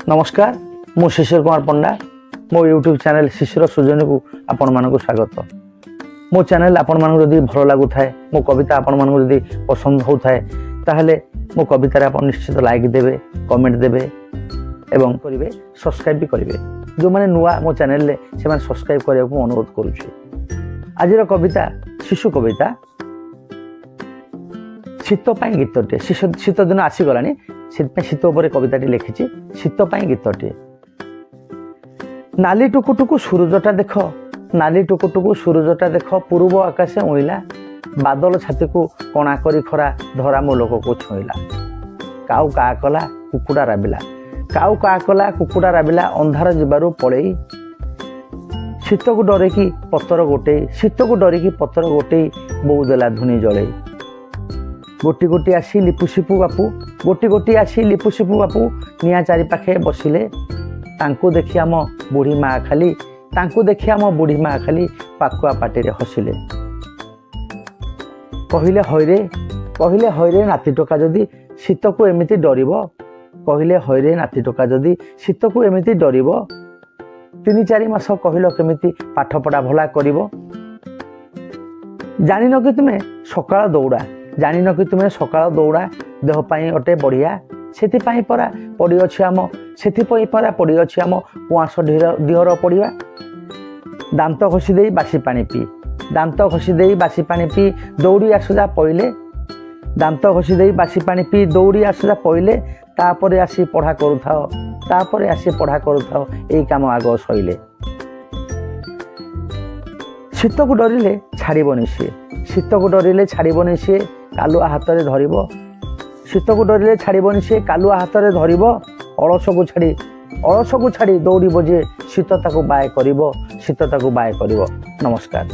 नमस्कार मु शिशिर कुमार पंडा मो यूट्यूब चैनल शिशिर सृजन को आपण मानक स्वागत। मो चैनल आपण मानक जदि भल लागु थाए मो कविता आपण मानक जदि पसंद हो थाए ताहले मो कविता रे आपण निश्चित लाइक देबे, कमेंट देबे एवं करिवे, सब्सक्राइब भी करिवे। जो माने नुआ मो चैनल ले से माने सब्सक्राइब करिया को अनुरोध करूछी। आजिर कविता शिशु कविता शीत पाई गीतटे। शीत दिन आसीगलानी शीत उपर कविताटी लिखिछि। शीत पाई गीतटे। नाली टुकु टुकु सूरजटा देख, नाली टुकु टुकु सूरजटा देख, पूर्व आकाशे उइला, बादल छाती को कणा करी खरा धरा मो लोक को छुईला। काउ का कला कुकुड़ा राबिला, काउ का कला कुकुड़ा राबिला, अंधार जिबारु पळेई शीत को डरिकी पतर गोटे, शीत को डरिकी पतर गोटे बोउ देला धुनी जळेई। गोटी गोटी आसी लिपुसिपु बापू, गोटी गोटी आसी लिपुसिपु बापू निया चारि पाखे बसिले। तांकु देखि आम बुढ़ी माँ खाली, तांकु देखि आम बुढ़ी माँ खाली पाकुआ पाटिरे हसिले। कहिले हईरे नाती टोका जदि शीत को एमिति डरिबो, कहिले हईरे नाती टोका जदि शीत को एमिति डरिबो, 3-4 मास कहिलो केमिति पाठ पढ़ा भला करिवो। जानिन कि तुमे सकाळ दौड़ा, जानिन कि तुमे सकाळ दौड़ा देह पाई अटे बढ़िया। सेथिपाई परा पड़ी अछि आम, सेथिपाई परा पड़ी अछि आम कुआस दिहर पड़िया। दांत घसी देई बासी पानी पी, दांत घसी देई बासी पानी पी दौड़ी आसुजा पइले, दांत घसी देई बासी पानी पी दौड़ी आसुजा पइले। तापरे आसी पढ़ा करूथाओ, तापरे आसी पढ़ा करूथाओ, एई काम आग सइले। शीत को डरिले छाड़बनी सी, शीत को डरिले छाड़बनी सी कालुआ हाथ में धरिबो। शीत को डरिले छाड़बनी सी कालुआ हाथ में धरिबो। अलस को छाड़ी दौड़िबो जे शीत ताकू बाय करिबो, शीत ताकू बाय करिबो। नमस्कार।